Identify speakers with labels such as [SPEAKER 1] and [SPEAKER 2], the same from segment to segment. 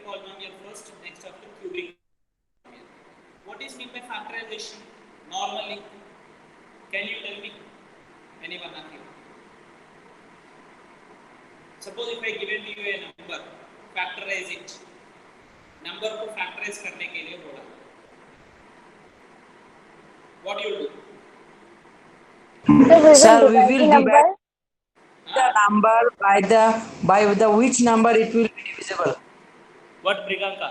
[SPEAKER 1] polynomial first, next after cubic polynomial. What is meant by factorization normally? Can you tell me? Anyone of you? Suppose if I given you a number, factorize it. Number को factorize करने के लिए बोला. What you do?
[SPEAKER 2] Sir, we will divide the number by the which number it will be divisible.
[SPEAKER 1] What, Priyanka?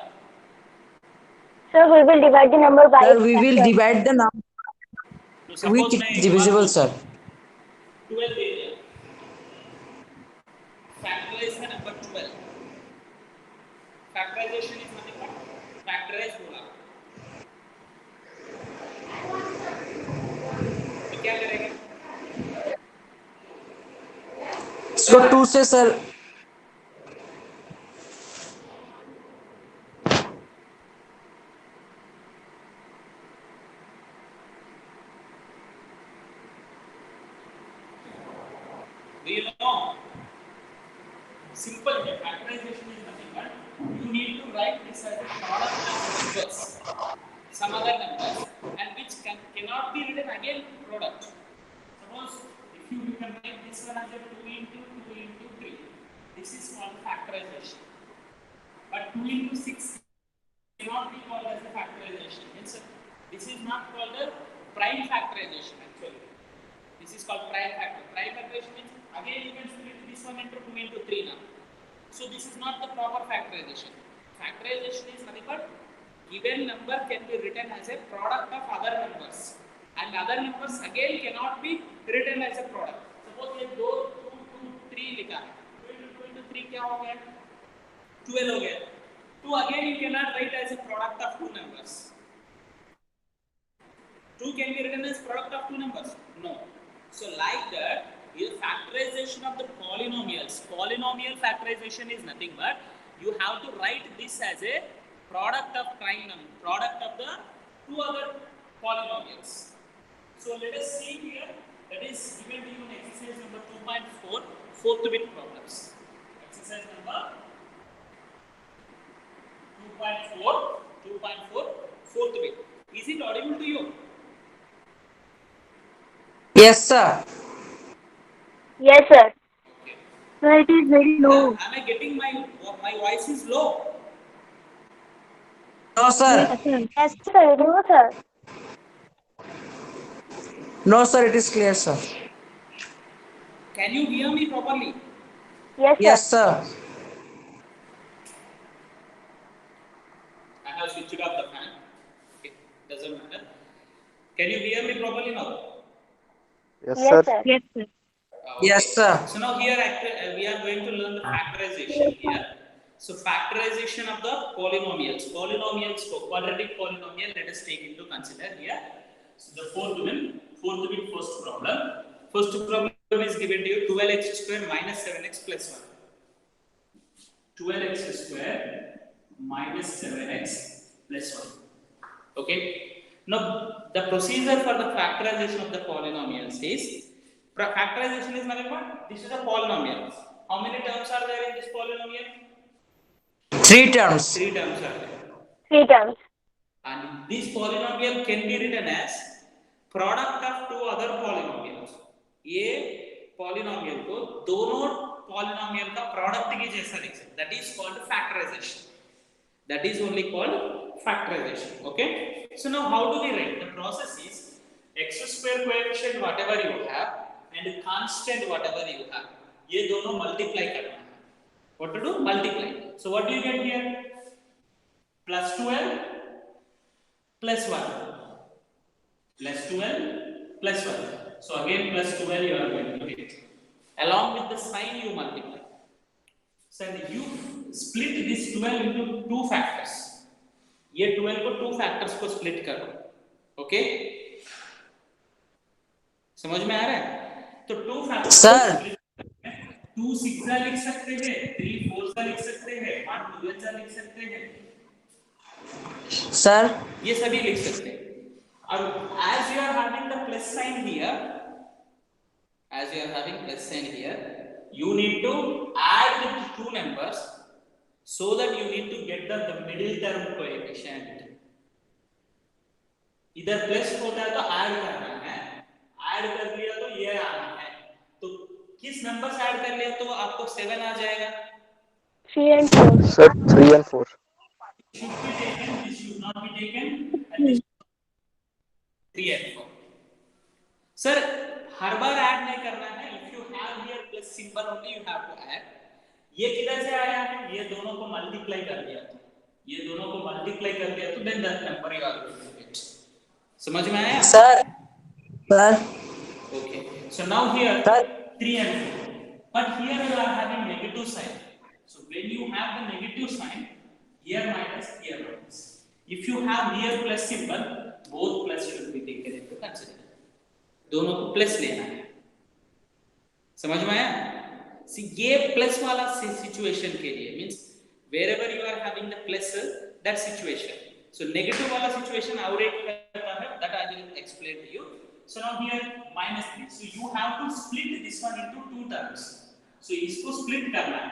[SPEAKER 3] Sir, we will divide the number by
[SPEAKER 2] Sir,
[SPEAKER 3] its
[SPEAKER 2] we will
[SPEAKER 3] factor.
[SPEAKER 2] divide the number
[SPEAKER 1] So
[SPEAKER 2] which it is divisible, sir.
[SPEAKER 1] 12 area. Factorize है number 12. Factorization is nothing but factorize बोला. तो क्या करेंगे?
[SPEAKER 2] So 2 से sir
[SPEAKER 1] Do you know? Simple है. Factorization is nothing but you need to write this as a product of numbers, some other numbers, and which cannot be written again product. Suppose if you can write this one as a 2 into 2 into 3, this is called factorization. But 2 into 6 cannot be called as a factorization. Means this is not called a prime factorization actually. This is called prime factor. Prime factorization means again you can split this one into 2 into 3 now. So this is not the proper factorization. Factorization is nothing but given number can be written as a product of other numbers, and other numbers again cannot be written as a product. Suppose ये 2 2 2 3 लिखा है, 2 into 3 क्या हो गया? 12 हो गया. 2 again you cannot write as a product of two numbers. 2 can be written as product of two numbers? No. So like that, the factorization of the polynomials, polynomial factorization is nothing but you have to write this as a product of prime number, product of the two other polynomials. So let us see here, that is given to you in exercise number 2.4, fourth bit problems. Exercise number 2.4, fourth bit. Is it audible to you?
[SPEAKER 2] yes sir.
[SPEAKER 3] Yes, sir.
[SPEAKER 1] Okay.
[SPEAKER 3] Sir, it is very low.
[SPEAKER 1] Am I getting my voice is low?
[SPEAKER 2] No sir.
[SPEAKER 3] Yes, sir. Yes, sir. No, sir.
[SPEAKER 2] No sir, it is clear sir.
[SPEAKER 1] Can you hear me properly?
[SPEAKER 3] Yes, sir.
[SPEAKER 2] Yes sir.
[SPEAKER 1] I have switched off the fan. Okay, doesn't matter. Can you hear me properly now?
[SPEAKER 4] Yes,
[SPEAKER 3] Yes,
[SPEAKER 4] sir.
[SPEAKER 3] sir.
[SPEAKER 5] Yes, sir.
[SPEAKER 1] Okay.
[SPEAKER 2] Yes sir.
[SPEAKER 1] So now here we are going to learn the factorization here. So factorization of the polynomials. Polynomials, quadratic polynomial, let us take into consider here. So the fourth bit, first problem. First problem is given to you 12x square minus 7x plus 1. 12x square minus 7x plus 1. Okay. Now the procedure for the factorization of the polynomials is, factorization is nothing but this is a polynomial. How many terms are there in this polynomial?
[SPEAKER 2] 3 terms.
[SPEAKER 1] 3 terms are there.
[SPEAKER 3] 3 terms.
[SPEAKER 1] And this polynomial can be written as product of two other polynomials. ये polynomial को दोनों polynomial का product के जैसा लिख सकते. That is called factorization. That is only called factorization. Okay. So now how do we write? The process is x square coefficient whatever you have and constant whatever you have. ये दोनों multiply करना है. What to do? Multiply. So what do you get here? Plus 12 plus 1. Plus 12 plus 1. So again plus 12 you are going to get. Along with the sign you multiply. So you split this 12 into two factors. ये 12 को two factors को split करो. Okay? समझ में आ रहा है? तो two factors
[SPEAKER 2] Sir.
[SPEAKER 1] 2 6 लिख सकते हैं, 3 4 लिख सकते हैं, 1 12 लिख सकते हैं.
[SPEAKER 2] Sir.
[SPEAKER 1] ये सभी लिख सकते हैं. अब as you are having the plus sign here, you need to add the two numbers so that you need to get the middle term coefficient. इधर प्लस होता है तो ऐड करना है, ऐड कर लिया तो ये आना है, तो किस नंबर से ऐड कर लिया तो आपको 7 आ जाएगा?
[SPEAKER 3] 3 and 4.
[SPEAKER 4] Sir, 3 and 4.
[SPEAKER 1] Should be taken, this should not be taken, and this 3 and 4. Sir, her bar add नहीं करना है. If you have here plus symbol only you have to add. ये किधर से आया है? ये दोनों को मल्टीप्लाई कर दिया तो, ये दोनों को मल्टीप्लाई कर दिया तो then that number you are going to get. समझ में आया?
[SPEAKER 2] Sir.
[SPEAKER 1] Okay. So now here
[SPEAKER 2] Sir.
[SPEAKER 1] 3 and 4. But here you are having negative sign. So when you have the negative sign, here minus, here minus. If you have here plus symbol, both plus should be taken into consideration. दोनों को plus लेना है. समझ में आया? See, ये plus वाला situation के लिए means wherever you are having the plus, that situation. So negative वाला situation और एक करता है, that I will explain to you. So now here minus 3. So you have to split this one into two terms. So इसको split करना है.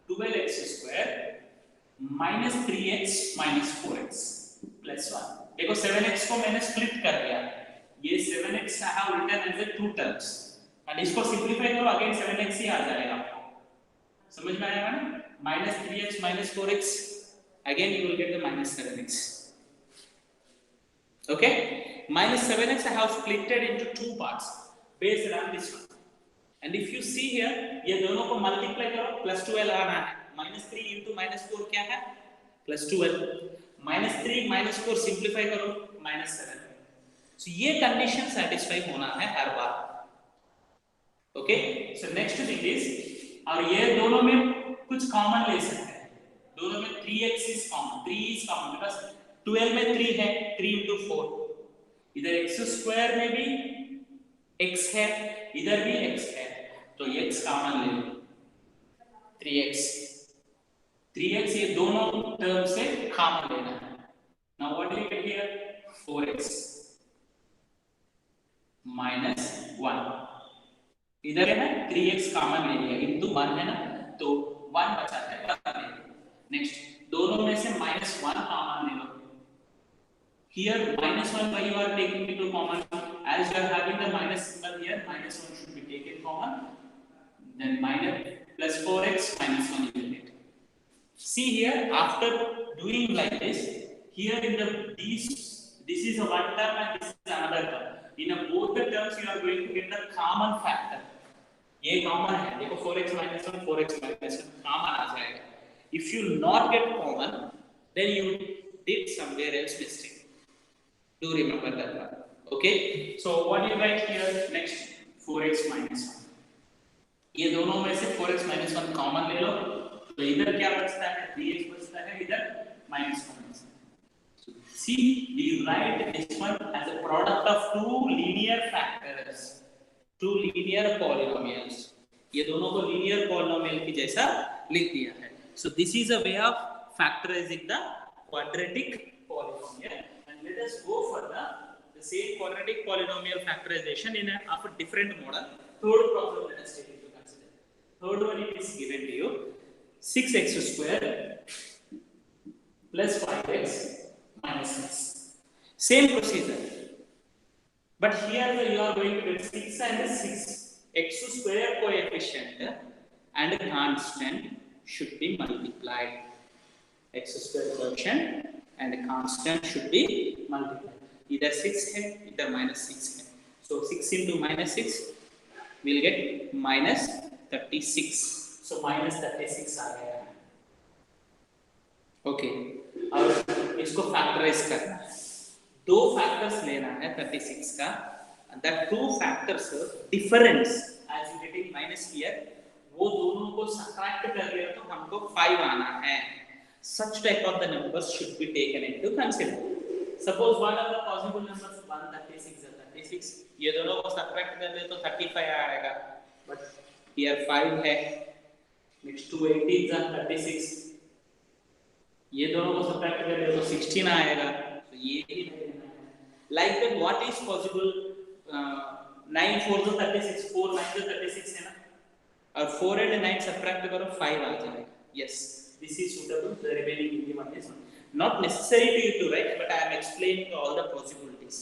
[SPEAKER 1] 12x square minus 3x minus 4x plus 1. देखो 7x को मैंने split कर दिया. ये 7x I have written as a two terms. And इसको simplify करो again 7x ही आ जाएगा आपको. समझ में आएगा ना? Minus 3x minus 4x. Again you will get the minus 7x. Okay? Minus 7x I have split it into two parts based on this one. And if you see here, ये दोनों को multiply करो, plus 12 आना है. Minus 3 into minus 4 क्या है? Plus 12. Minus 3 minus 4 simplify करो, minus 7. So ये condition satisfy होना है हर बार. Okay? So next thing is, और ये दोनों में कुछ common ले सकते हैं. दोनों में 3x is common. 3 is common because 12 में 3 है, 3 into 4. इधर x square में भी x है, इधर भी x है, तो x कॉमन ले लो. 3x. 3x ये दोनों टर्म से कॉमन लेना है. Now what do you get here? 4x minus 1. इधर है ना 3x कॉमन ले लिया, into 1 है ना, तो 1 बचा है. नेक्स्ट दोनों में से -1 कॉमन ले लो. Here -1 why you are taking into common, as you are having the minus symbol here, -1 should be taken common, then minus plus 4x minus 1 you will get. See here, after doing like this, here in the this is a one term and this is another term. In both the terms you are going to get the common factor. ये common है, देखो 4x minus 1 4x minus 1 common आ जाएगा. If you not get common, then you did somewhere else mistake. Do remember that one. Okay? So what you write here next? 4x minus 1. ये दोनों में से 4x minus 1 common ले लो, तो इधर क्या बचता है? 3x बचता है, इधर -1. So see, we write this one as a product of two linear factors, two linear polynomials. ये दोनों को linear polynomial की जैसा लिख दिया है. So this is a way of factorizing the quadratic polynomial. Let us go for the same quadratic polynomial factorization in of a different model. Third problem let us take into consider. Third one is given to you 6x square plus 5x minus 6. Same procedure, but here you are going to get 6 and 6. X square coefficient and constant should be multiplied. X square coefficient and constant should be multiplied. Either 6 है, either -6 है. So 6 into -6 will get -36. So -36 आ गया. Okay. और इसको factorise करना है. दो factors लेना है 36 का. And that two factors difference as you getting minus here, वो दोनों को subtract कर लिया तो हमको 5 आना है. Such type of the numbers should be taken into consideration. Suppose what are the possible numbers? 136 and 36. ये दोनों को subtract कर ले तो 35 आएगा. But here 5 है. Next 2 18s and 36. ये दोनों को subtract कर ले तो 16 आएगा. So ये ही like that. What is possible? 9 4 तो 36, 4 9 तो 36 है ना. और 4 and 9 subtract करो 5 आ जाएगा. Yes. this is suitable, the remaining only one is not necessary to you to write, but I am explaining all the possibilities.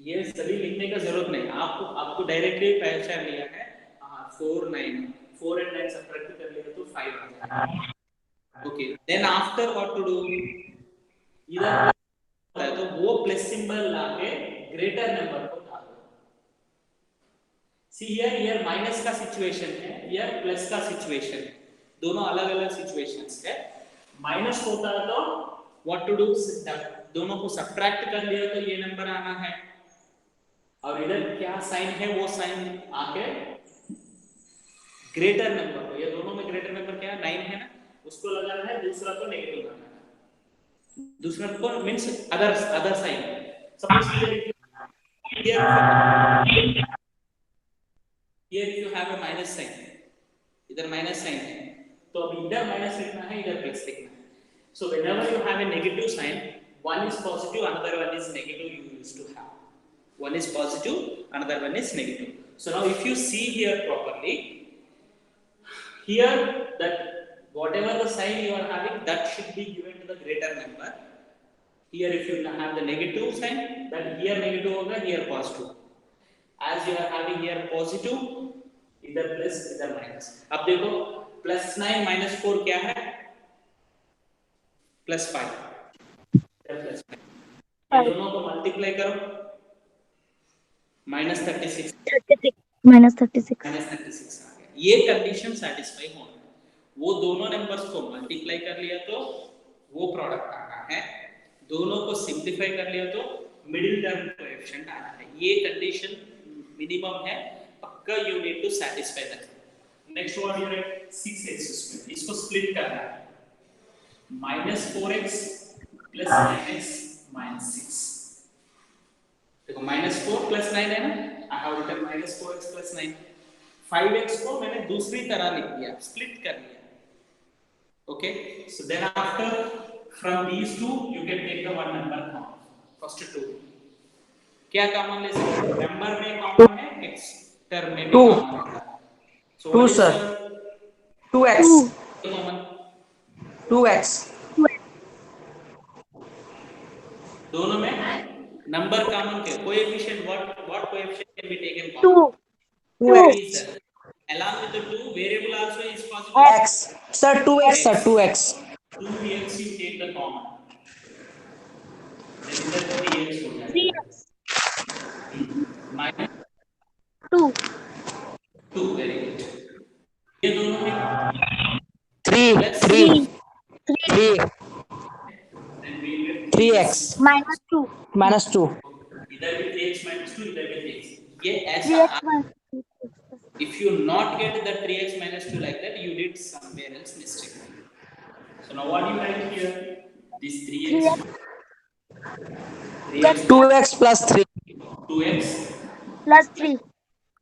[SPEAKER 1] ये सभी लिखने का जरूरत नहीं, आपको डायरेक्टली पहचान लिया है। 4 9 4 and 9 सब्ट्रैक्ट कर लिया तो 5 आ जाएगा। Okay, then after what to do, इधर होता है तो वो प्लस सिंबल लाके ग्रेटर नंबर को डाल दो। सी हियर माइनस का सिचुएशन है, हियर प्लस का सिचुएशन, दोनों अलग अलग सिचुएशंस है। माइनस होता है तो व्हाट टू डू, दोनों को सब्ट्रैक्ट कर लिया तो ये नंबर आना है, और इधर क्या साइन है वो साइन आके ग्रेटर नंबर को, ये दोनों में ग्रेटर नंबर क्या है 9 है ना, उसको लगाना है, दूसरा को नेगेटिव लगाना है, दूसरा को means other sign. Suppose here you have a minus sign, इधर माइनस साइन है तो अब इधर माइनस लिखना है, इधर प्लस लिखना है। So whenever you have a negative sign, one is positive, another one is negative, you used to have one is positive, another one is negative. So now if you see here properly, here that whatever the sign you are having, that should be given to the greater number. Here if you have the negative sign, that here negative hoga, here positive. As you are having here positive, इधर plus इधर minus. अब देखो +9 - 4 क्या है, +5, plus 5, ये दोनों को multiply करो, -36
[SPEAKER 3] -36
[SPEAKER 1] आ गया। ये कंडीशन सेटिस्फाई होना है, वो दोनों नंबर्स को मल्टीप्लाई कर लिया तो वो प्रोडक्ट आना है, दोनों को सिंप्लीफाई कर लिया तो मिडिल टर्म कोएफिशिएंट आना है। ये कंडीशन मिनिमम है, पक्का you need to satisfy that. Next what you write, 6x², इसको स्प्लिट करना है, -4x + 9x - 6। देखो -4 + 9 है ना, I have written -4x + 9। 5x को मैंने दूसरी तरह लिख दिया, स्प्लिट कर लिया। Okay, so then after from these two you can take the one number common, first 2 क्या कॉमन ले सकते हैं, नंबर में कॉमन है, x टर्म में भी कॉमन है। सो
[SPEAKER 2] 2 sir, 2x,
[SPEAKER 1] कॉमन
[SPEAKER 2] 2x,
[SPEAKER 1] दोनों में नंबर कॉमन के coefficient, what coefficient can be taken common,
[SPEAKER 2] 2x,
[SPEAKER 1] along with the 2 variable also is positive,
[SPEAKER 2] x, sir, 2x, sir, 2x,
[SPEAKER 1] 2x you take the common, then इधर 3x हो जाएगा, -2, very good। ये दोनों में
[SPEAKER 2] 3,
[SPEAKER 1] plus
[SPEAKER 2] 3,
[SPEAKER 1] then we get
[SPEAKER 2] 3x,
[SPEAKER 3] -2
[SPEAKER 2] -2,
[SPEAKER 1] इधर भी 3x - 2, इधर भी 3x। ये ऐसा, if you not get the 3x - 2 like that, you did somewhere else mistake. So now what you write here, this 3x
[SPEAKER 2] 2x plus 3,
[SPEAKER 1] 2x
[SPEAKER 3] +3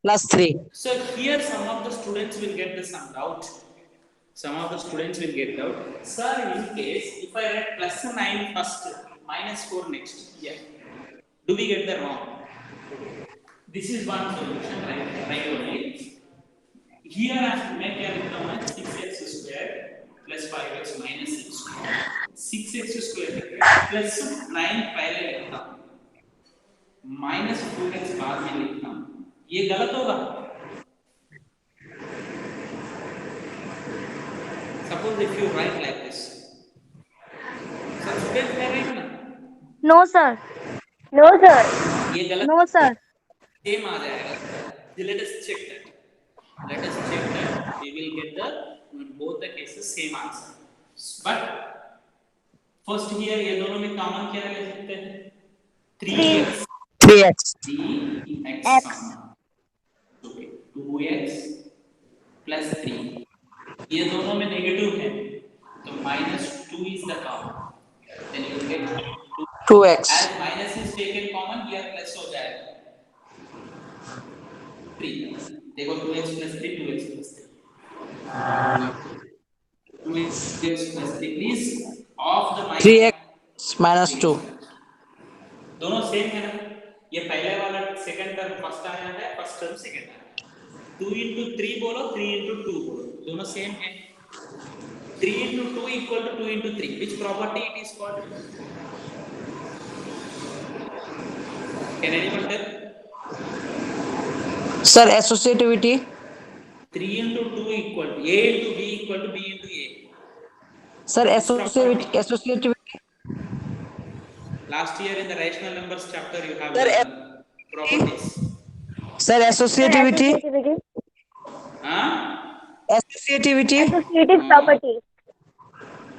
[SPEAKER 2] plus 3.
[SPEAKER 1] So here some of the students will get some doubt. Some of the students will get doubt. Sir, in case if I write +9 first, -4 next, yeah, do we get the wrong? This is one solution, right only. Here I have to make a 6x² plus 5x minus 6x² plus 9 पहले लिखता हूँ, minus 4x बाद में लिखता हूँ, ये गलत होगा। Suppose if you write like this, सब स्टूडेंट कह रहे हैं ना,
[SPEAKER 3] No sir.
[SPEAKER 1] ये गलत,
[SPEAKER 3] No sir.
[SPEAKER 1] सेम आ जाएगा। Let us check that. We will get the in both the cases same answer. But first here ये दोनों में कॉमन क्या ले सकते हैं, 3x
[SPEAKER 2] 3x,
[SPEAKER 1] 3x okay, 2x plus 3, ये दोनों में नेगेटिव है तो -2 is the common, then you get
[SPEAKER 2] 2x,
[SPEAKER 1] as minus is taken common, here plus हो जाएगा 3। देखो 2x plus 3, 2x plus 3, 2x plus 3, please off the minus
[SPEAKER 2] 3x minus 2.
[SPEAKER 1] दोनों same है ना, ये पहले वाला सेकंड टर्म फर्स्ट आया है, फर्स्ट टर्म सेकंड आया है, 2 into 3 बोलो, 3 into 2 बोलो, दोनों सेम है। 3 into 2 equal to 2 into 3. Which property it is called? Can anyone tell?
[SPEAKER 2] Sir, associativity.
[SPEAKER 1] 3 into 2 equal to A into B equal to B into A.
[SPEAKER 2] Sir,
[SPEAKER 1] Which property?
[SPEAKER 2] associativity.
[SPEAKER 1] Last year in the rational numbers chapter you have
[SPEAKER 2] Sir,
[SPEAKER 1] learned properties.
[SPEAKER 2] Sir,
[SPEAKER 3] Sir,
[SPEAKER 2] associativity.
[SPEAKER 3] associativity.
[SPEAKER 1] Huh?
[SPEAKER 2] Associativity.
[SPEAKER 3] Associative
[SPEAKER 1] No.
[SPEAKER 3] property.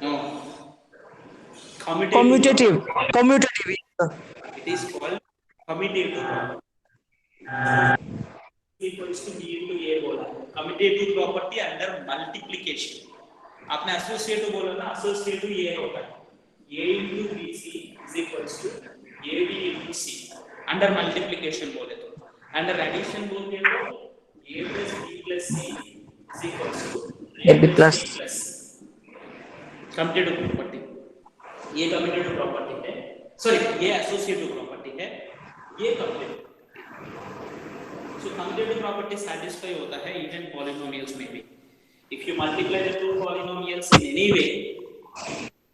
[SPEAKER 1] No. Commutative property.
[SPEAKER 2] Commutative.
[SPEAKER 1] It is called commutative property. Equals to B into A बोला commutative property under multiplication. आपने associative बोला ना associative ये होता है A into BC is equals to AB into C under multiplication बोले तो under addition बोलते हैं तो A plus B plus C is equals to A plus C plus commutative property. ये commutative property है sorry ये associative property है ये commutative. So commutative property satisfy होता है even polynomials में भी. If you multiply the two polynomials in any way,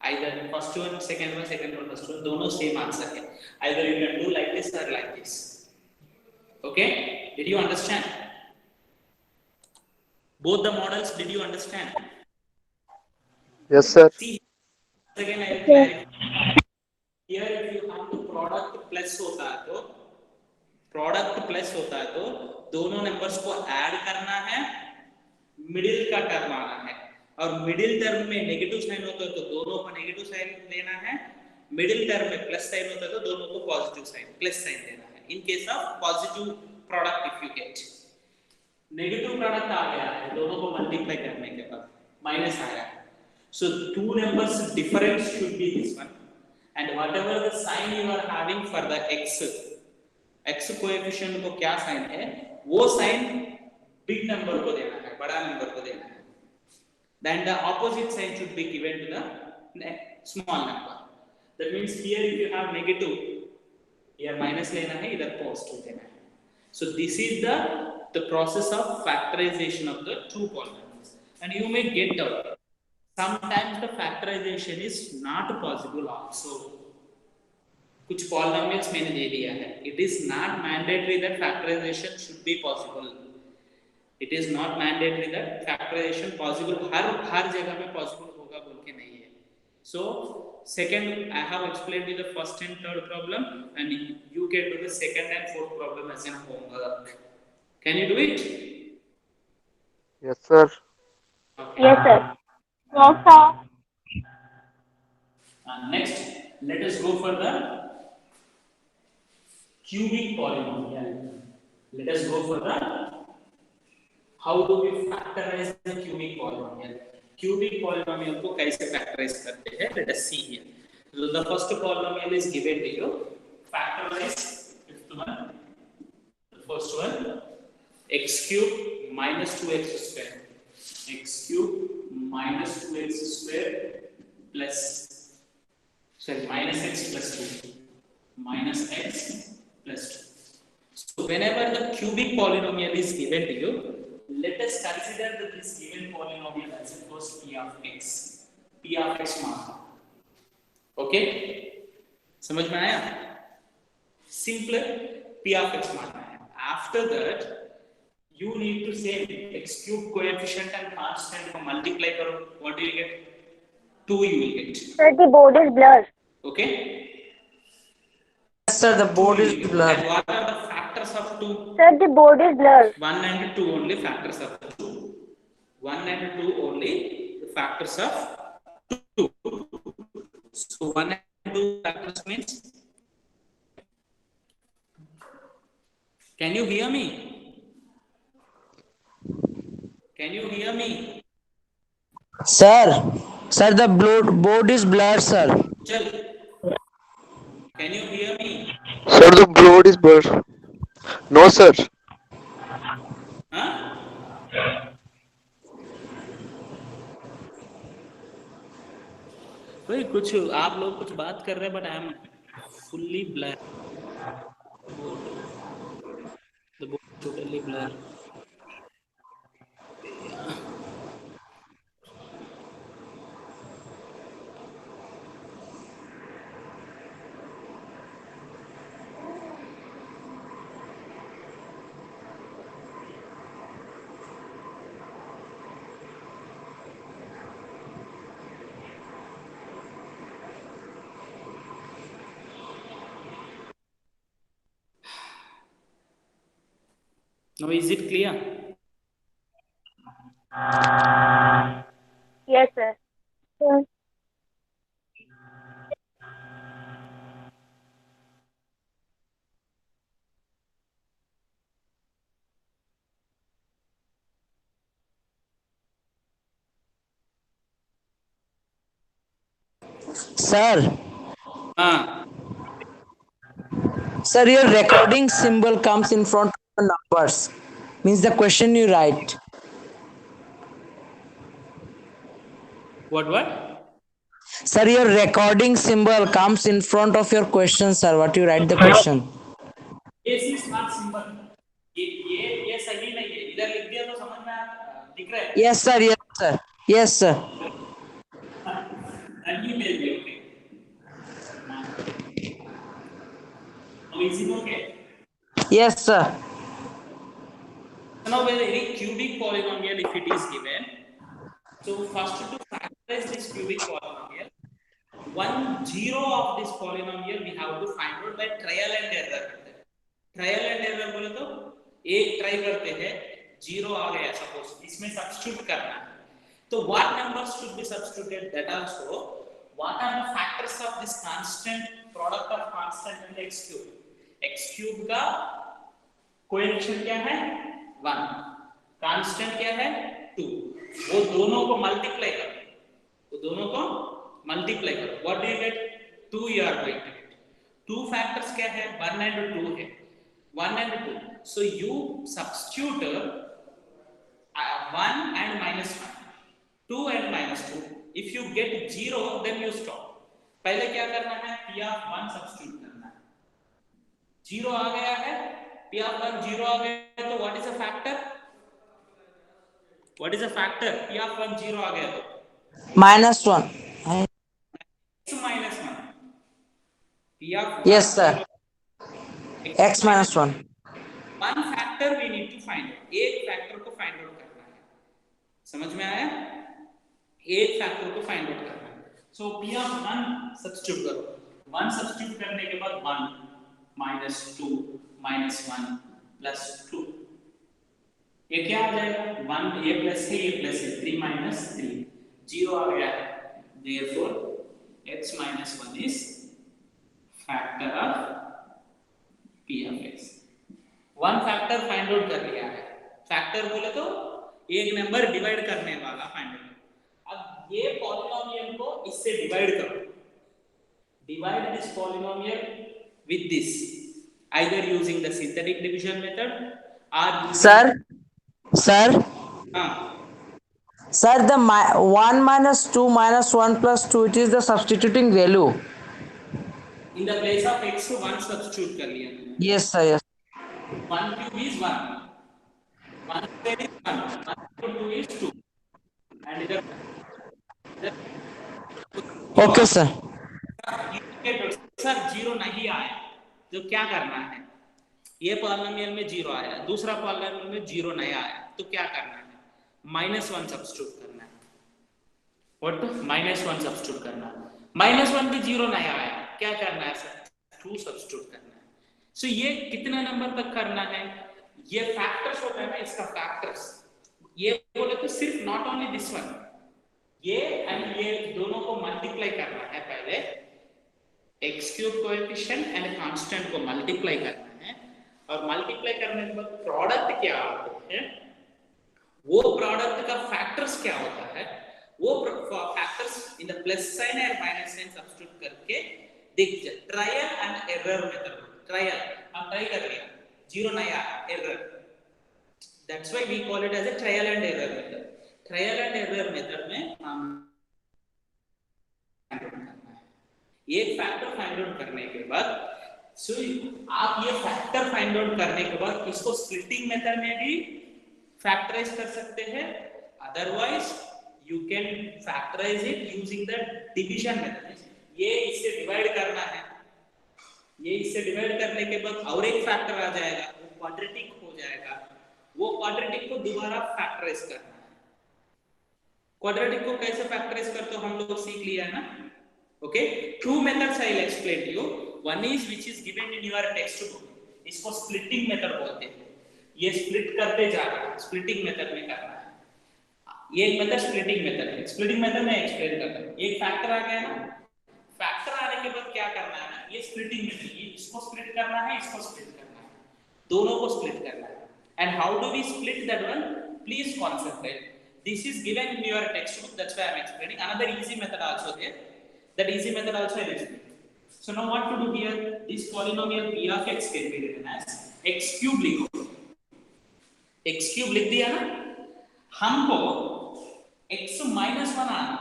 [SPEAKER 1] either first one, second one, first one, दोनों same answer है. Either you can do like this or like this. Okay? Did you understand? Both the models, did you understand?
[SPEAKER 4] Yes, sir.
[SPEAKER 1] See, again I will clarify. Here if you have to product plus होता है तो दोनों numbers को add करना है middle का term आना है और मिडिल टर्म में नेगेटिव साइन होता है तो दोनों को नेगेटिव साइन देना है मिडिल टर्म में प्लस साइन होता है तो दोनों को पॉजिटिव साइन प्लस साइन देना है in case of positive product if you get negative product आ गया है दोनों को मल्टीप्लाई करने के बाद माइनस आया है so two numbers difference should be this one and whatever the sign you are having for the x coefficient को क्या साइन है वो साइन बिग नंबर को देना है बड़ा नंबर को देना है then the opposite sign should be given to the small number that means here if you have negative here minus लेना है इधर positive देना है so this is the process of factorization of the two polynomials and you may get out sometimes the factorization is not possible also कुछ polynomials मैंने दे दिया है it is not mandatory that factorization should be possible it is not mandatory that factorization possible हर जगह में possible होगा बोल के नहीं है so second I have explained you the first and third problem and you can do the second and fourth problem as an homework can you do it
[SPEAKER 4] Yes, sir.
[SPEAKER 3] Yes, sir. Yes, sir.
[SPEAKER 1] Next let us go for the cubic polynomial. Let us go for the how do we factorize the cubic polynomial. Cubic polynomial को कैसे factorize करते हैं? Let us see here. So the first polynomial is given to you. Factorize fifth one. The first one x cube minus 2x square. X cube minus 2x square plus minus x plus 2. Minus x plus 2. So whenever the cubic polynomial is given to you, let us consider that this given polynomial as it was p of x. p of x माना. Okay? समझ में आया? Simple p of x माना है. After that, you need to say x cube coefficient and constant को multiply करो. What do you get? 2 you will get.
[SPEAKER 3] Sir, the board is blurred.
[SPEAKER 1] Okay?
[SPEAKER 2] Yes, sir, the board is blurred.
[SPEAKER 1] And what are the factors of 2?
[SPEAKER 3] Sir, the board is blurred.
[SPEAKER 1] 1 and 2 only factors of 2. 1 and 2 only the factors of 2. So 1 and 2 factors means. Can you hear me? Can you hear me?
[SPEAKER 2] Sir, the board is blurred, sir.
[SPEAKER 1] Chal. Can you hear me?
[SPEAKER 4] Sir, the board is blurred. No, sir.
[SPEAKER 1] Huh? भाई कुछ आप लोग कुछ बात कर रहे हैं but I am fully blur the board totally blur Now is it clear?
[SPEAKER 3] Yes, sir. Sir.
[SPEAKER 2] Sir,
[SPEAKER 1] Ah,
[SPEAKER 2] sir, your recording symbol comes in front of the numbers. Means the question you write.
[SPEAKER 1] what?
[SPEAKER 2] Sir, your recording symbol comes in front of your question, sir. What you write the question?
[SPEAKER 1] This is not simple. ये सही नहीं है, इधर लिख दिया तो समझ में दिख रहा है?
[SPEAKER 2] Yes, sir. Yes, sir. Yes, sir.
[SPEAKER 1] And you may be okay. Now is it okay?
[SPEAKER 2] Yes, sir.
[SPEAKER 1] So now whether any cubic polynomial if it is given, so first to factorize this cubic polynomial, 1 0 of this polynomial we have to find out by trial and error. Trial and error बोले तो एक try करते हैं, 0 आ गया suppose, इसमें substitute करना है, तो what numbers should be substituted, that also what are the factors of this constant product of constant and x cube का कोएफिशिएंट क्या है 1, कांस्टेंट क्या है 2, वो दोनों को मल्टीप्लाई करो, what do you get 2, you are going to get 2 factors क्या है 1 एंड 2 है, 1 and 2. So you substitute 1 and minus 1, 2 and minus 2. If you get 0, then you stop. पहले क्या करना है, p of 1 substitute करना है, 0 आ गया है, p of 1 0 आ गया है, तो what is a factor? p of 1 0 आ गया तो
[SPEAKER 2] minus 1.
[SPEAKER 1] minus 1. p of 1
[SPEAKER 2] Yes, sir. X minus 1.
[SPEAKER 1] One factor we need to find out, एक फैक्टर को फाइंड आउट करना है, समझ में आया, एक फैक्टर को फाइंड आउट करना है, सो p of 1 सब्स्टिट्यूट करो, 1 सब्स्टिट्यूट करने के बाद 1 minus 2 minus 1 plus 2, ये क्या आ जाएगा 1, ये प्लस है, ये प्लस है, 3 minus 3, 0 आ गया है, therefore x minus 1 is factor of p of x. One factor find out कर लिया है, फैक्टर बोले तो एक नंबर डिवाइड करने वाला फाइंड आउट। अब ये पॉलिनोमियल को इससे डिवाइड करो, divide this polynomial with this, either using the synthetic division method और
[SPEAKER 2] Sir,
[SPEAKER 1] हाँ
[SPEAKER 2] sir, the 1 minus 2 minus 1 plus 2, it is the substituting value.
[SPEAKER 1] In the place of x को 1 substitute कर लिया मैंने।
[SPEAKER 2] Yes, sir. Yes.
[SPEAKER 1] 1 cube is 1, 1 square is 1, 1 into 2 is 2, and इधर
[SPEAKER 2] Okay, sir.
[SPEAKER 1] Sir 0 नहीं आया तो क्या करना है, ये पॉलिनोमियल में 0 आया, दूसरा पॉलिनोमियल में 0 नहीं आया, तो क्या करना है, -1 सब्स्टिट्यूट करना है, व्हाट -1 सब्स्टिट्यूट करना, -1 भी 0 नहीं आया, क्या करना है सर 2 सब्स्टिट्यूट करना है। सो ये कितना नंबर तक करना है, ये फैक्टर्स होता है ना, इसका फैक्टर्स, ये बोले तो सिर्फ नॉट ओनली दिस वन, ये एंड ये दोनों को मल्टीप्लाई करना है, पहले x cube coefficient and constant को मल्टीप्लाई करना है, और मल्टीप्लाई करने के बाद प्रोडक्ट क्या आता है, वो प्रोडक्ट का फैक्टर्स क्या होता है, वो factors in the plus sign और माइनस साइन सब्स्टिट्यूट करके देख जाए, trial and error method, trial हम ट्राई कर लिया, 0 नया error, that's why we call it as a trial and error method. Trial and error method में हम एक फैक्टर फाइंड आउट करने के बाद, सो आप ये फैक्टर फाइंड आउट करने के बाद इसको स्प्लिटिंग मेथड में भी फैक्टराइज कर सकते हैं, otherwise you can factorize it using the division method. ये इससे डिवाइड करना है, ये इससे डिवाइड करने के बाद और एक फैक्टर आ जाएगा, वो क्वाड्रेटिक हो जाएगा, वो क्वाड्रेटिक को दोबारा फैक्टराइज करना है। क्वाड्रेटिक को कैसे फैक्टराइज करते हो हम लोग सीख लिया है ना, okay. Two methods I will explain to you, one is which is given in your text book, इसको स्प्लिटिंग मेथड बोलते हैं, ये स्प्लिट करते जाना है, स्प्लिटिंग मेथड में करना है। ये एक मेथड स्प्लिटिंग मेथड है। स्प्लिटिंग मेथड में एक्सप्लेन करता हूं। एक फैक्टर आ गया ना, फैक्टर आने के बाद क्या करना है ना, ये स्प्लिटिंग मेथड, ये इसको स्प्लिट करना है, इसको स्प्लिट करना है, दोनों को स्प्लिट करना है। And how do we split that one? Please concentrate. This is given in your textbook, that's why I am explaining. Another easy method also there. That easy method also I will explain. So now what to do here? This polynomial p of x can be written as x cube लिखो। x cube लिख दिया ना, हमको x minus 1 आना,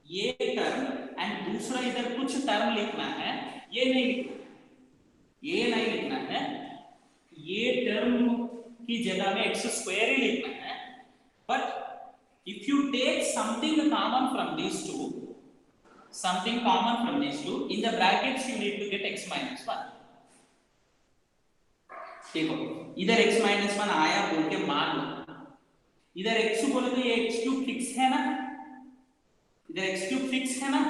[SPEAKER 1] ये term and दूसरा इधर कुछ टर्म लिखना है, ये नहीं लिखना, ये नहीं लिखना है, ये टर्म की जगह में x स्क्वायर ही लिखना है। But if you take something common from these two, something common from these two, in the brackets you need to get x minus 1. देखो इधर x minus 1 आया बोल के मान लो, इधर x बोले तो ये x क्यूब फिक्स है ना, इधर x क्यूब फिक्स है ना,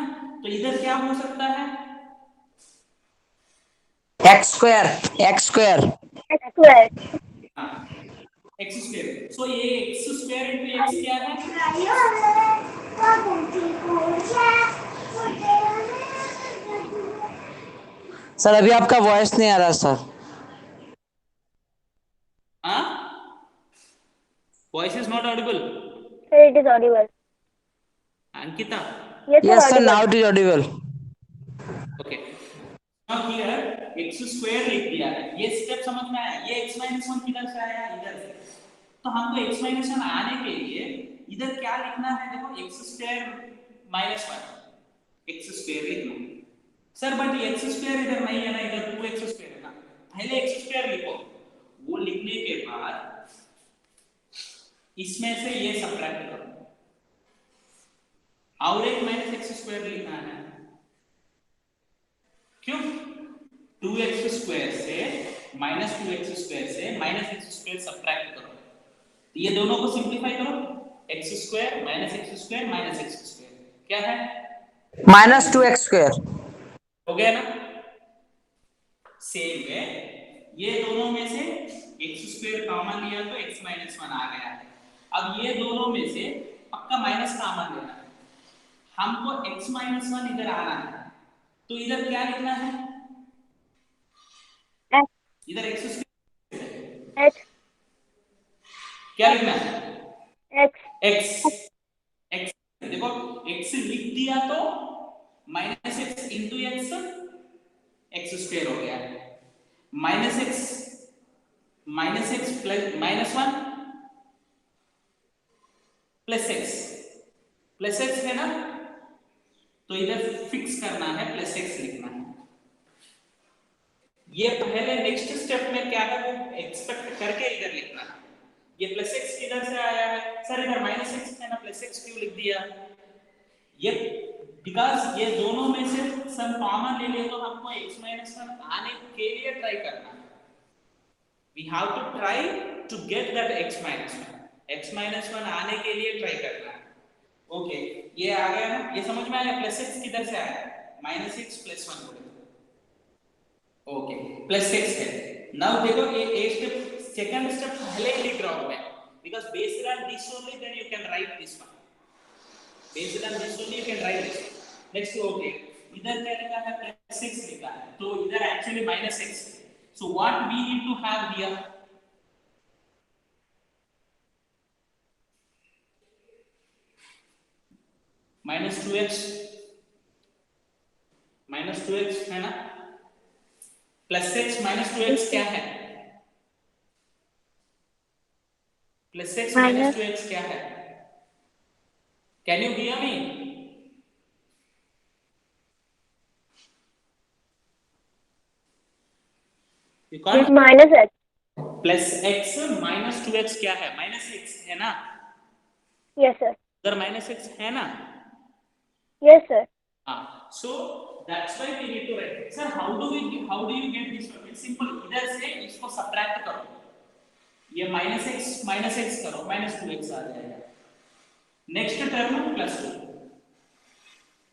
[SPEAKER 1] तो इधर क्या हो सकता है?
[SPEAKER 2] x square, x square.
[SPEAKER 3] X square.
[SPEAKER 1] x square. So ये x स्क्वायर इनटू x क्या है?
[SPEAKER 2] सर अभी आपका वॉइस नहीं आ रहा सर।
[SPEAKER 1] हाँ, voice is not Audible.
[SPEAKER 3] Sir, it is audible.
[SPEAKER 1] Ankita,
[SPEAKER 3] Yes, sir,
[SPEAKER 2] Yes sir,
[SPEAKER 3] audible.
[SPEAKER 2] now it is audible.
[SPEAKER 1] Okay. Now here x square लिख दिया है, ये स्टेप समझ में आया? ये x minus 1 किधर से आया? इधर से। तो हमको x minus 1 आने के लिए इधर क्या लिखना है? देखो x square minus 1, x square लिखना है। सर बट x स्क्वायर इधर नहीं है ना, इधर 2x स्क्वायर है ना, पहले x स्क्वायर लिखो, वो लिखने के बाद इसमें से ये सब्ट्रैक्ट करो और एक माइनस एक्स स्क्वायर लिखना है। क्यों? 2x स्क्वायर से माइनस 2x स्क्वायर से माइनस एक्स स्क्वायर सब्ट्रैक्ट करो, ये दोनों को सिंप्लीफाई करो, x square minus x square minus x square क्या है?
[SPEAKER 2] माइनस 2x स्क्वायर
[SPEAKER 1] हो गया ना? सेम है, ये दोनों में से x स्क्वायर कॉमन लिया तो x माइनस 1 आ गया है। अब ये दोनों में से पक्का माइनस कॉमन लेना है, हमको x माइनस 1 इधर आना है, तो इधर क्या लिखना है?
[SPEAKER 3] X.
[SPEAKER 1] इधर x स्क्वायर,
[SPEAKER 3] X.
[SPEAKER 1] क्या लिखना है?
[SPEAKER 3] X.
[SPEAKER 1] x देखो x लिख दिया तो minus x into x square हो गया, minus x plus minus 1 plus x है ना, तो इधर फिक्स करना है, प्लस एक्स लिखना है। ये पहले नेक्स्ट स्टेप में क्या है वो एक्सपेक्ट करके इधर लिखना है। ये प्लस एक्स किधर से आया है? सर इधर माइनस एक्स है ना, प्लस एक्स क्यों लिख दिया? ये बिकॉज ये दोनों में से सम कॉमन ले लिए तो हमको x माइनस 1 आने के लिए ट्राई करना है। We have to try to get that x minus 1 आने के लिए ट्राई करना है। ओके, ये आ गया ना, ये समझ में आया? प्लस एक्स किधर से आया? माइनस एक्स प्लस 1 बोले, ओके प्लस एक्स है। नाउ देखो ये स्टेप, सेकंड स्टेप पहले ही लिख रहा हूं मैं, because based on this only then you can write this one, based on this only you can write this. Next okay, इधर क्या लिखा है? प्लस एक्स लिखा है, तो इधर actually minus x, so what we need to have here? Minus 2x है ना, प्लस एक्स माइनस 2x क्या है? प्लस एक्स माइनस 2x क्या है? Can you hear me? You can?
[SPEAKER 3] Minus x.
[SPEAKER 1] Plus x minus 2x क्या है? Minus x है ना?
[SPEAKER 3] Yes, sir.
[SPEAKER 1] उधर माइनस x है ना?
[SPEAKER 3] Yes, sir.
[SPEAKER 1] So that's why we need to write. Sir, how do you get this one? It's simple. इधर से इसको सब्ट्रैक्ट करो, ये माइनस एक्स करो, माइनस 2x आ जाएगा। Next term plus 2।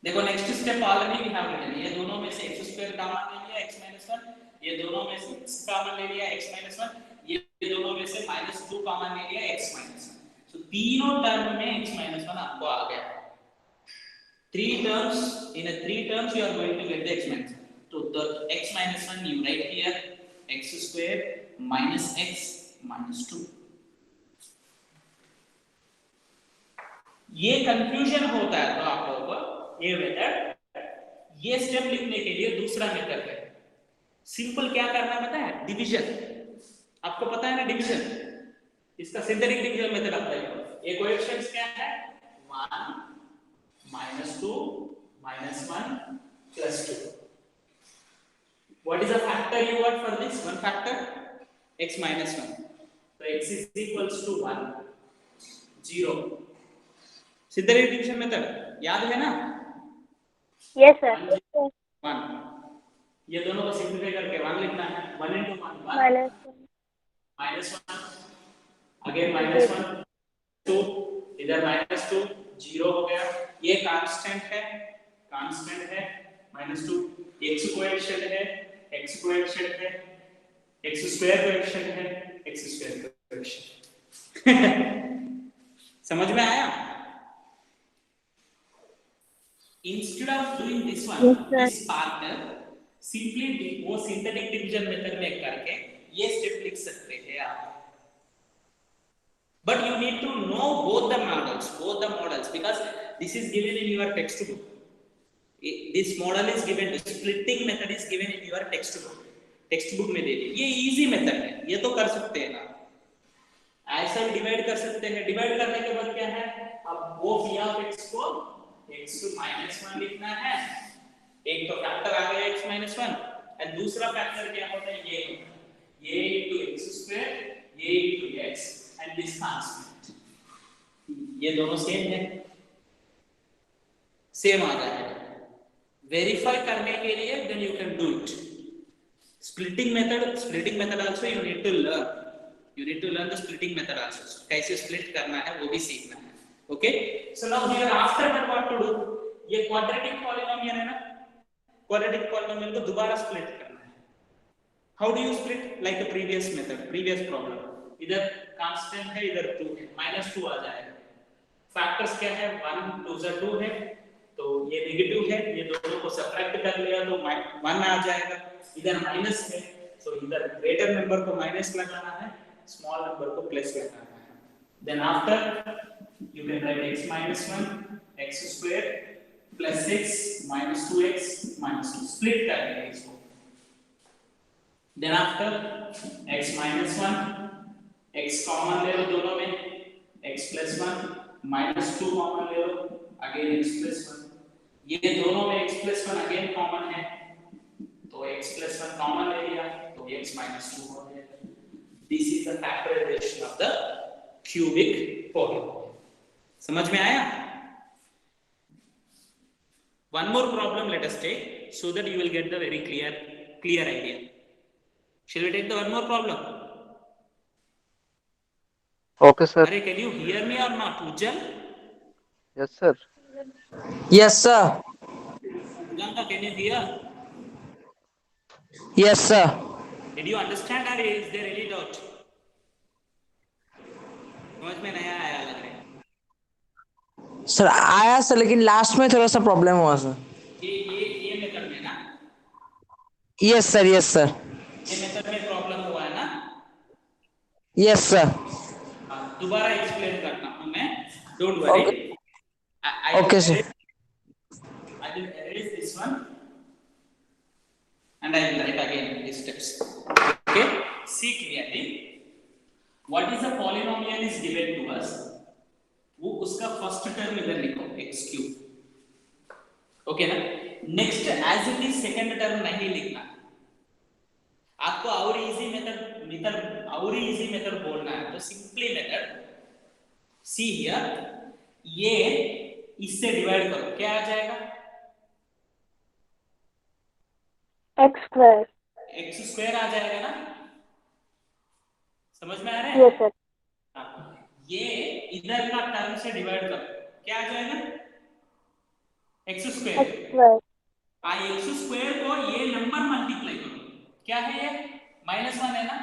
[SPEAKER 1] देखो next step already we have written, ये दोनों में से x स्क्वायर कॉमन ले लिया, x माइनस 1, ये दोनों में से x कॉमन ले लिया, x माइनस 1, ये ये दोनों में से -2 कॉमन ले लिया, x -1. तो तीनों टर्म में x -1 आपको आ गया. 3 terms, in a 3 terms you are going to get the x -1. So the x -1 you write here x square minus x minus 2. ये कंफ्यूजन होता है तो आप लोगों को ये मेथड, ये स्टेप लिखने के लिए दूसरा मेथड है. सिंपल क्या करना पता है, डिवीजन. आपको पता है ना डिवीजन, इसका सिंथेटिक डिवीजन मेथड अप्लाई करो. ये कोएफिशिएंट्स क्या है, 1 -2 -1 +2. What is the factor you want for this? One factor x -1. So x is equals to 1 0. Synthetic division method याद है ना?
[SPEAKER 3] Yes, sir.
[SPEAKER 1] 1. ये दोनों को सिंप्लीफाई करके 1 लिखना है. 1 × 1
[SPEAKER 3] Minus
[SPEAKER 1] -1 अगेन -1 2, इधर -2 0 हो गया. ये कांस्टेंट है -2. x कोएफिशिएंट है, x कोएफिशिएंट है, x स्क्वायर कोएफिशिएंट है, x स्क्वायर कोएफिशिएंट. समझ में आया? Instead of doing this one,
[SPEAKER 3] Yes, sir.
[SPEAKER 1] this partner simply वो सिंथेटिक डिवीजन मेथड में करके ये स्टेप लिख सकते हैं आप. But you need to know both the models because this is given in your textbook. This model is given, splitting method is given in your textbook. textbook में दे दी. ये easy method है, ये तो कर सकते हैं ना. ऐसा डिवाइड कर सकते हैं. डिवाइड करने के बाद क्या है, अब वो v of x को x to -1 लिखना है. एक तो फैक्टर आ गया x -1 और दूसरा फैक्टर क्या होता है, ये into x square, ये into x and this constant. ये दोनों सेम है, सेम आ रहा है. वेरीफाई करने के लिए then you can do it. Splitting method also you need to learn the splitting method also. कैसे स्प्लिट करना है वो भी सीखना है. Okay, so now here after that what to do, ये quadratic polynomial है ना, quadratic polynomial को दोबारा स्प्लिट करना है. How do you split? Like the previous method, previous problem. इधर कांस्टेंट है, इधर 2 है, -2 आ जाएगा. फैक्टर्स क्या है, 1 2 * 2 है, तो ये नेगेटिव है, ये दोनों को सब्ट्रैक्ट कर लिया तो 1 आ जाएगा. इधर माइनस है, तो इधर ग्रेटर नंबर को माइनस लगाना है, स्मॉल नंबर को प्लस लगाना है. Then after you can write x -1 x square plus 6 minus 2x minus 2. Split करेंगे इसको. Then after x -1 x common ले लो दोनों में, x + 1 -2 कॉमन ले लो, अगेन x + 1. ये दोनों में x + 1 अगेन कॉमन है, तो x + 1 कॉमन ले लिया तो x -2 हो गया. This is the factorization of the cubic polynomial. समझ में आया? One more problem let us take so that you will get the very clear idea. Shall we take the one more problem?
[SPEAKER 4] Okay, sir.
[SPEAKER 1] Are can you hear me or not, Ujjal?
[SPEAKER 4] Yes, sir.
[SPEAKER 2] Yes, sir.
[SPEAKER 1] Priyanka, can you hear?
[SPEAKER 2] Yes, sir.
[SPEAKER 1] Did you understand or is there any doubt? समझ में नहीं आया लग रहा है.
[SPEAKER 2] Sir आया sir, लेकिन last में थोड़ा सा प्रॉब्लम हुआ सर.
[SPEAKER 1] ये मेथड में ना,
[SPEAKER 2] यस सर, यस सर,
[SPEAKER 1] ये मेथड में प्रॉब्लम हुआ है ना.
[SPEAKER 2] Yes sir.
[SPEAKER 1] दोबारा एक्सप्लेन करता हूं मैं, don't worry.
[SPEAKER 2] Okay sir.
[SPEAKER 1] I will erase this one and I will write again these steps. Okay, see clearly what is the polynomial is given to us. वो उसका first term इधर लिखो x3. Okay ना. Next as it is second term नहीं लिखना. आपको और easy method बोलना है तो सिंपली मेथड सी हियर, ये इससे डिवाइड करो, क्या आ जाएगा,
[SPEAKER 3] x
[SPEAKER 1] x² आ जाएगा ना. समझ में आ रहा है?
[SPEAKER 3] Yes, sir.
[SPEAKER 1] ये इधर का टर्म से डिवाइड करो, क्या आ जाएगा, x². x² को ये नंबर मल्टीप्लाई करो, क्या है ये -1 है ना.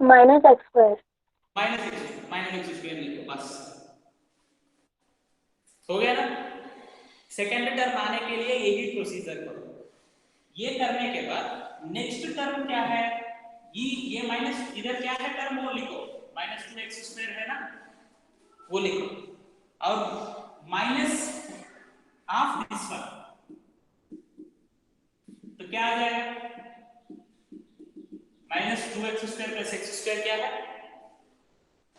[SPEAKER 3] minus x square.
[SPEAKER 1] Minus x square लिखो बस, हो गया ना। सेकेंड टर्म आने के लिए यही प्रोसीजर करो। ये करने के बाद नेक्स्ट टर्म क्या है, ये माइनस, इधर क्या है टर्म वो लिखो, माइनस 2x स्क्वायर है ना, वो लिखो, और माइनस ऑफ दिस वन, तो क्या आ जाएगा, minus 2x square plus x square क्या है,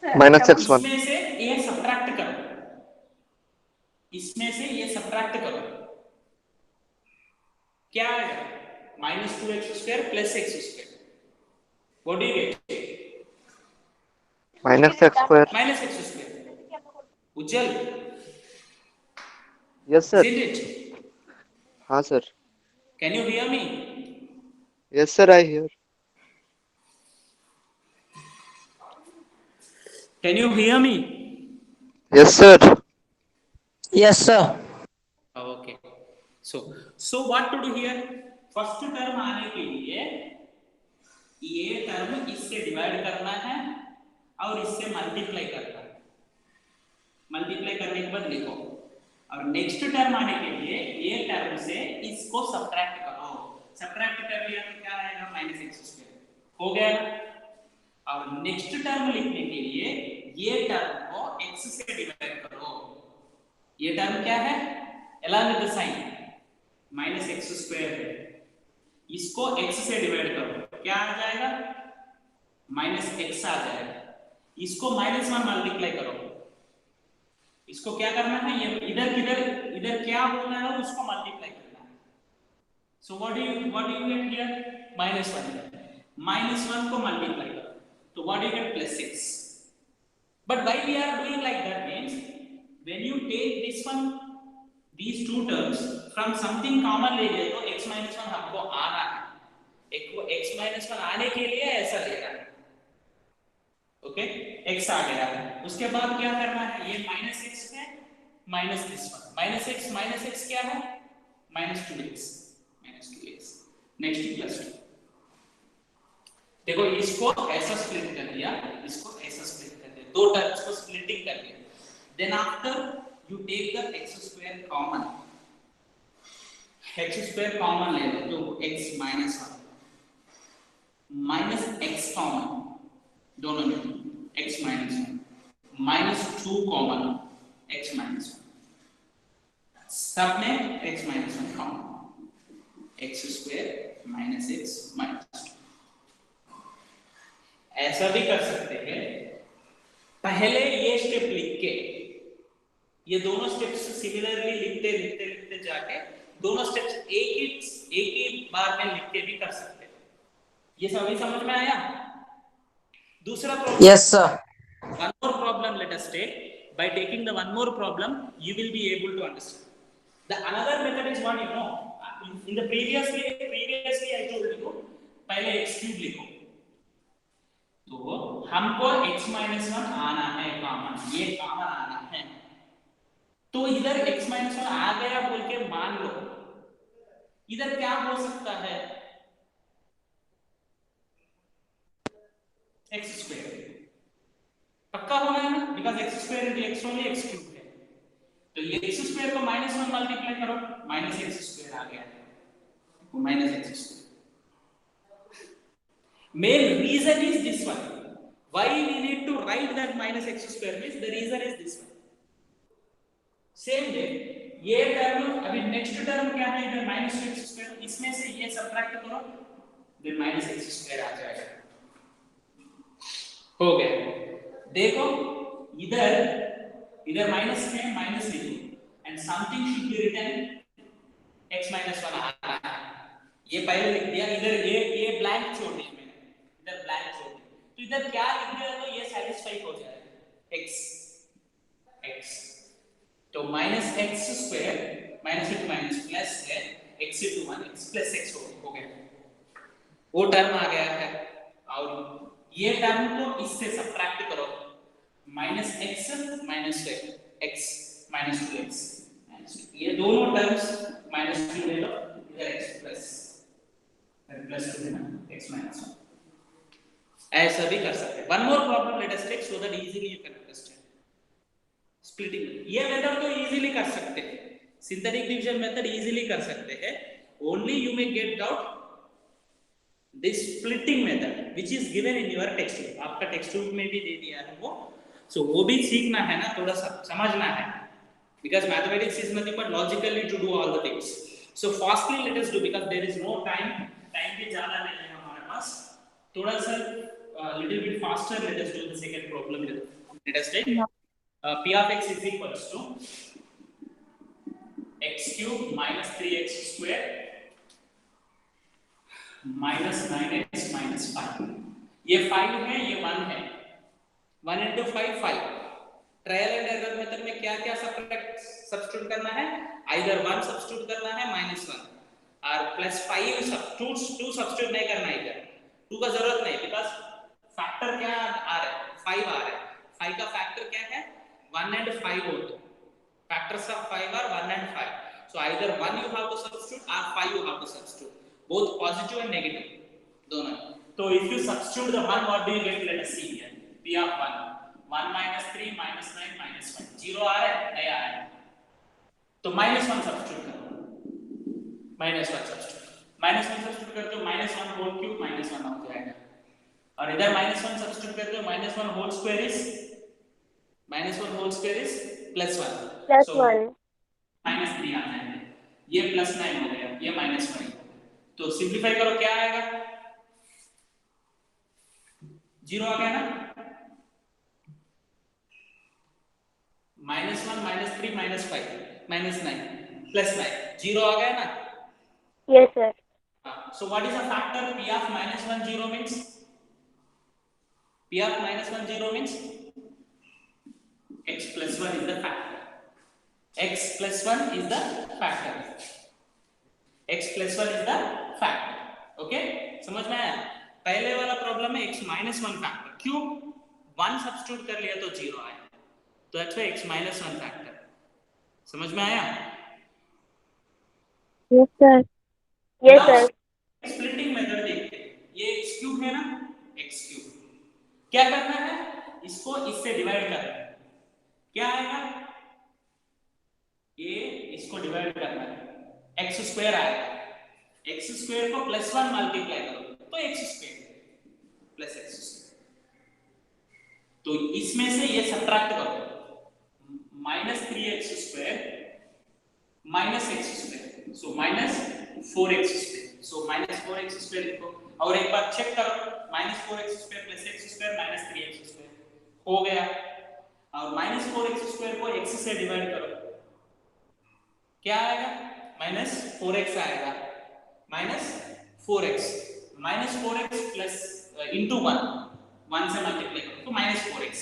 [SPEAKER 4] -x1
[SPEAKER 1] इसमें से ये सब्ट्रैक्ट करो, इसमें से ये सब्ट्रैक्ट करो, क्या आएगा, minus 2x square plus x square, what do you gate,
[SPEAKER 4] -x2
[SPEAKER 1] minus x square. Ujjwal,
[SPEAKER 4] yes sir
[SPEAKER 1] isn't it?
[SPEAKER 4] हाँ sir
[SPEAKER 1] Can you hear me?
[SPEAKER 4] yes sir I hear
[SPEAKER 1] Can you hear me?
[SPEAKER 4] yes sir
[SPEAKER 2] Yes, sir.
[SPEAKER 1] Okay. So what to do here? First term आने के लिए ये term इससे divide करना है और इससे मल्टीप्लाई करना है, मल्टीप्लाई करने के बाद लिखो, और नेक्स्ट टर्म आने के लिए ये टर्म से इसको सब्ट्रैक्ट करो, सब्ट्रैक्ट कर लिया तो क्या आएगा, माइनस एक्स स्क्वायर, हो गया। और नेक्स्ट टर्म लिखने के लिए ये टर्म को x से डिवाइड करो, ये टर्म क्या है, along with the sign minus x square है, इसको x से डिवाइड करो, क्या आ जाएगा, माइनस एक्स आ जाएगा, इसको -1 मल्टीप्लाई करो, इसको क्या करना है, ये इधर क्या होना है उसको मल्टीप्लाई करना है, so what do you get here, -1 को मल्टीप्लाई करो, तो what do you gate, +6, but why we are doing like that means when you take this one, these two terms from something common ले गए तो x minus 1 हमको आना है, x minus 1 आने के लिए ऐसा लेना है, ओके, x आ गया है, उसके बाद क्या करना है, ये -x है, माइनस दिस वन, -x क्या है, -2x, नेक्स्ट +2, देखो इसको ऐसा स्प्लिट कर दिया, इसको ऐसा स्प्लिट कर दिया, दो टर्म्स को स्प्लिटिंग कर दिया, then after you take the x square common, x square common ले लो तो x minus 1 minus x common, दोनों में x minus 1 minus 2 common, x minus 1, सब में x minus 1 common, x square minus x minus 2, ऐसा भी कर सकते हैं, पहले ये स्टेप लिख के ये दोनों स्टेप्स सिमिलरली लिखते जाके दोनों स्टेप्स एक ही बार में लिख के भी कर सकते हैं, ये सभी समझ में आया। दूसरा problem,
[SPEAKER 2] Yes, sir.
[SPEAKER 1] one more problem, let us take, by taking the one more problem you will be able to understand. The another method is what you know, in the previously I told you पहले x cube लिखो, तो हमको x minus 1 आना है common, ये common आना है, तो इधर x minus 1 आ गया बोल के मान लो, इधर क्या हो सकता है, x स्क्वायर पक्का होना है ना, because x square into x only x cube है, तो ये x स्क्वायर को -1 मल्टीप्लाई करो, -x स्क्वायर आ गया है, तो -x square. Main reason is this one, why we need to write that -x square means the reason is this one. Same day ये term, अभी नेक्स्ट टर्म क्या है, इधर -x स्क्वायर, इसमें से ये सब्ट्रैक्ट करो, देन -x स्क्वायर आ जाएगा, हो गया। देखो इधर माइनस है, माइनस लिखो, and something should be written x -1 आ रहा है, ये पहले लिख दिया, इधर ये ब्लैंक छोड़ दिया मैंने, इधर ब्लैंक छोड़ दिया, तो इधर क्या लिख दिया तो ये सैटिस्फाई हो जाएगा, x, तो -x square minus into minus plus है, x into 1 x plus x हो गया, वो टर्म आ गया है, और ये टर्म को इससे सब्ट्रैक्ट करो, -x -x -2x, ये दोनों टर्म्स -2 ले लो, इधर x प्लस 2 देना, x -1, ऐसा भी कर सकते हैं. One more problem let us take so that easily you can understand. Splitting. ये मेथड तो easily कर सकते हैं. Synthetic division method easily कर सकते हैं. Only you may get doubt this splitting method which is given in your textbook. आपका textbook में भी दे दिया है वो. So वो भी सीखना है ना, थोड़ा सा समझना है. Because mathematics is nothing but logically to do all the things. So fastly let us do because there is no time. Time भी ज़्यादा नहीं है हमारे पास. थोड़ा सा little bit faster. Let us do the second problem. Let us take p of x is equals to x cube minus 3x square minus 9x minus 5. ये 5 है, ये 1 है. 1 into 5 5. Trial and error method में क्या क्या substitute करना है? Either 1 substitute करना है -1 और +5 सब्स्टिट्यूट 2 सब्स्टिट्यूट नहीं करना है. इधर 2 का जरूरत नहीं बिकॉज़ फैक्टर क्या आ रहा है? 5 आ रहा है. 5 का फैक्टर क्या है? 1 and 5 होते. Factors of 5 are 1 and 5. So either 1 you have to substitute or 5 you have to substitute. Both positive and negative. दोनों. So if you substitute the 1, what do you get? Let us see here. P of 1. 1 minus 3 minus 9 minus 1. 0 आ रहा है? नहीं आ रहा है. तो -1 substitute करो. -1 substitute. -1 substitute करते हो -1 whole cube -1 हो जाएगा. और इधर -1 substitute करते हो -1 whole square is -1 whole square is +1.
[SPEAKER 3] Plus
[SPEAKER 1] So
[SPEAKER 3] 1.
[SPEAKER 1] -3 आ जाएगा. ये +9 हो गया. ये -5. तो सिंपलीफाई करो क्या आएगा? 0 आ गया ना? -1 -3 -5 -9 +9 0 आ गया ना?
[SPEAKER 3] Yes, sir.
[SPEAKER 1] So what is the factor? P of -1 0 means P of -1 0 means x plus 1 is the factor. X plus 1 is the factor. X plus 1 is the factor. Okay? समझ में आया? पहले वाला प्रॉब्लम में x -1 फैक्टर. क्यों? 1 substitute कर लिया तो 0 आया. तो अच्छा x -1 फैक्टर. समझ में आया?
[SPEAKER 3] Yes, sir. Yes, sir.
[SPEAKER 1] Splitting method देखते हैं. ये x क्यूब है ना? x cube. क्या करना है? इसको इससे डिवाइड करना है. क्या आएगा? ये इसको डिवाइड करना है. x स्क्वायर आएगा. x स्क्वायर को +1 मल्टीप्लाई करो तो x square plus x square. तो इसमें से ये सब्ट्रैक्ट करो. -3x square minus x square. So -4x square. So -4x square लिखो और एक बार चेक करो. -4x square plus x square -3x square हो गया. और -4x स्क्वायर को x से डिवाइड करो. क्या आएगा? -4x आएगा. -4x प्लस इंटू 1 से मल्टीप्लाई करो तो -4x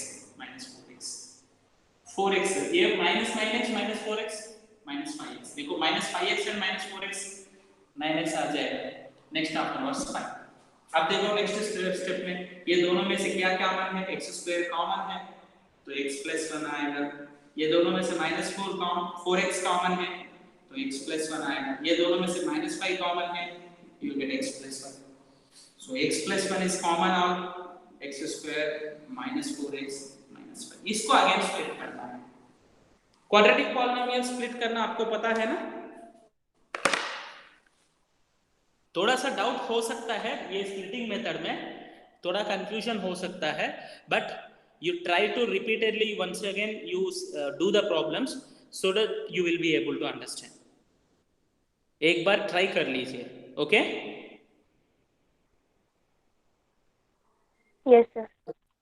[SPEAKER 1] 4x. ये -9x -4x -5x. देखो -5x एंड -4x 9x आ जाएगा. Next afterwards 5. अब देखो नेक्स्ट स्टेप में ये दोनों में से क्या कॉमन है? x स्क्वायर कॉमन है तो x प्लस 1 आएगा. ये दोनों में से -4x कॉमन है तो x प्लस 1 आएगा. ये दोनों में से -5 कॉमन है you get x plus 1. So x plus 1 is common out. X square -4x -5. इसको अगेन स्प्लिट करना है. क्वाड्रेटिक पॉलिनोमियल स्प्लिट करना आपको पता है ना? थोड़ा सा डाउट हो सकता है ये स्प्लिटिंग मेथड में. थोड़ा कंफ्यूजन हो सकता है but you try to repeatedly once again use do the problems so that you will be able to understand. एक बार ट्राई कर लीजिए. Okay?
[SPEAKER 3] Yes, sir.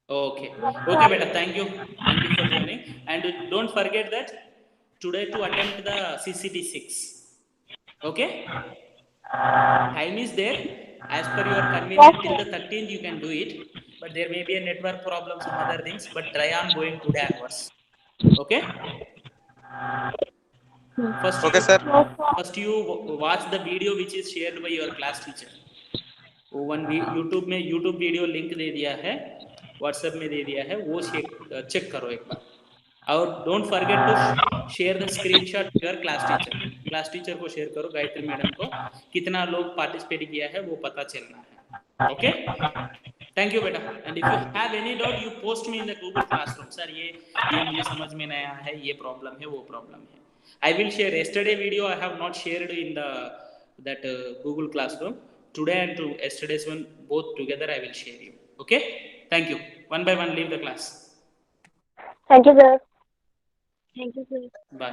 [SPEAKER 1] Okay. Okay, beta. Thank you for joining. And don't forget that today to attempt the CCT 6. Okay? Time is there. As per your convenience, till the 13th you can do it. But there may be a network problem, some other things. But try on going today hours. Okay? First you watch the video which is shared by your class teacher. One YouTube में YouTube video link दे दिया है, WhatsApp में दे दिया है, वो check करो एक बार. और don't forget to share the screenshot to your class teacher को शेयर करो. गायत्री मैडम को कितना लोग पार्टिसिपेट किया है वो पता चलना है. Okay? Thank you, beta. And if you have any doubt, you post me in the Google Classroom. Sir, ये मुझे समझ में नहीं आया है, ये problem है, वो problem है. I will share yesterday video. I have not shared in that Google Classroom. Today and to yesterday's one both together I will share you. Okay? Thank you. One by one leave the class.
[SPEAKER 3] Thank you, sir. Thank you, sir.
[SPEAKER 1] Bye.